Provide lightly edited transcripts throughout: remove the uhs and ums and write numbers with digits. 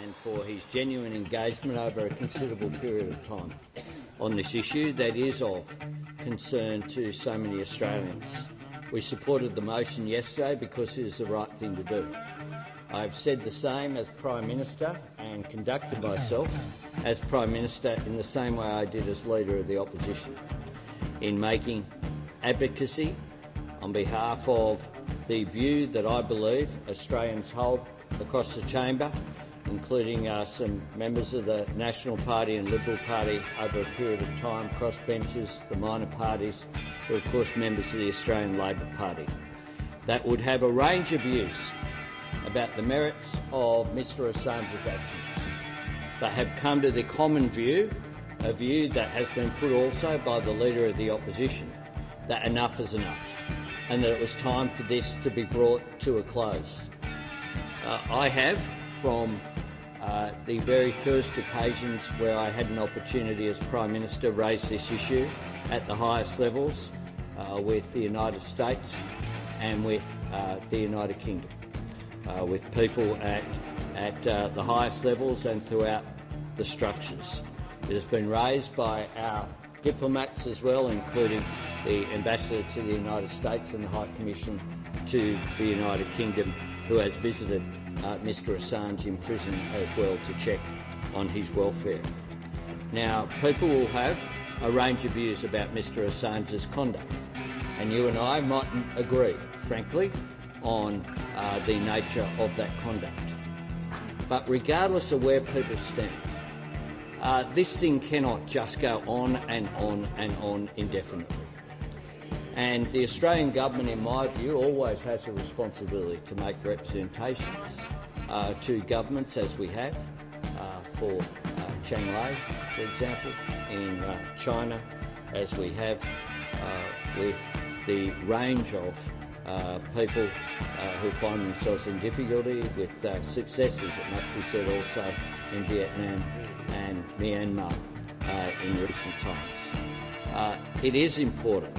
and for his genuine engagement over a considerable period of time on this issue that is of concern to so many Australians. We supported the motion yesterday because it is the right thing to do. I have said the same as Prime Minister and conducted myself as Prime Minister in the same way I did as Leader of the Opposition, in making advocacy on behalf of the view that I believe Australians hold across the chamber, including some members of the National Party and Liberal Party over a period of time, crossbenchers, the minor parties, who are of course members of the Australian Labor Party, that would have a range of views about the merits of Mr Assange's actions, but have come to the common view, a view that has been put also by the Leader of the Opposition, that enough is enough and that it was time for this to be brought to a close. I have, from the very first occasions where I had an opportunity as Prime Minister, raised this issue at the highest levels with the United States and with the United Kingdom, with people at the highest levels and throughout the structures. It has been raised by our diplomats as well, including the Ambassador to the United States and the High Commission to the United Kingdom, who has visited Mr Assange in prison as well to check on his welfare. Now, people will have a range of views about Mr Assange's conduct, and you and I mightn't agree, frankly, on the nature of that conduct. But regardless of where people stand, this thing cannot just go on and on and on indefinitely. And the Australian government, in my view, always has a responsibility to make representations to governments, as we have for Chiang-Mai, for example, in China, as we have with the range of people who find themselves in difficulty, with successes, it must be said, also in Vietnam and Myanmar in recent times. It is important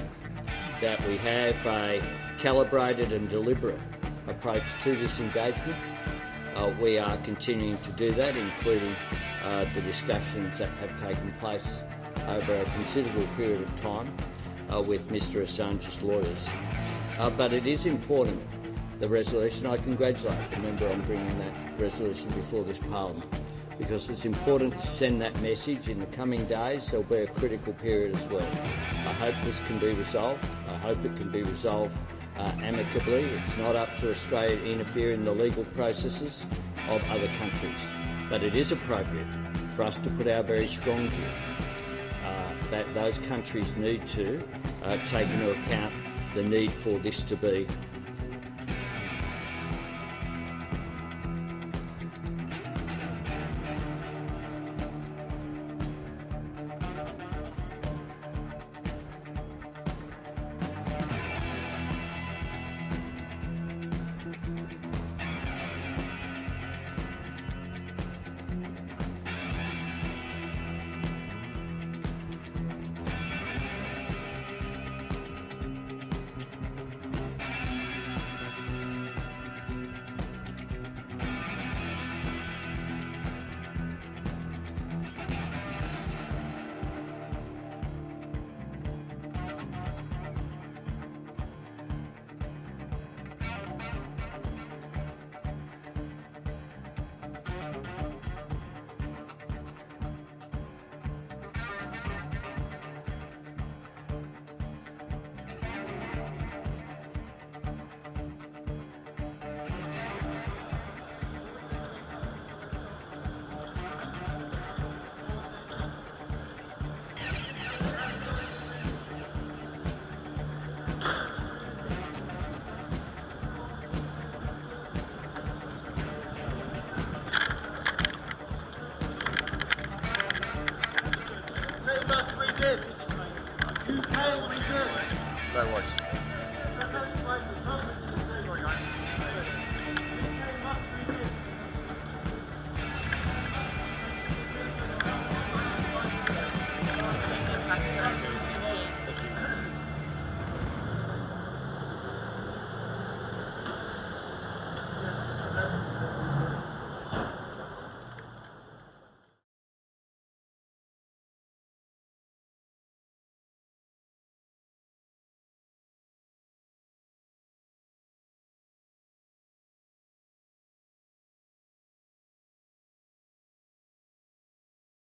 that we have a calibrated and deliberate approach to this engagement. We are continuing to do that, including the discussions that have taken place over a considerable period of time with Mr Assange's lawyers. But it is important, the resolution. I congratulate the member on bringing that resolution before this Parliament, because it's important to send that message. In the coming days, there'll be a critical period as well. I hope this can be resolved. I hope it can be resolved amicably. It's not up to Australia to interfere in the legal processes of other countries. But it is appropriate for us to put our very strong view that those countries need to take into account the need for this to be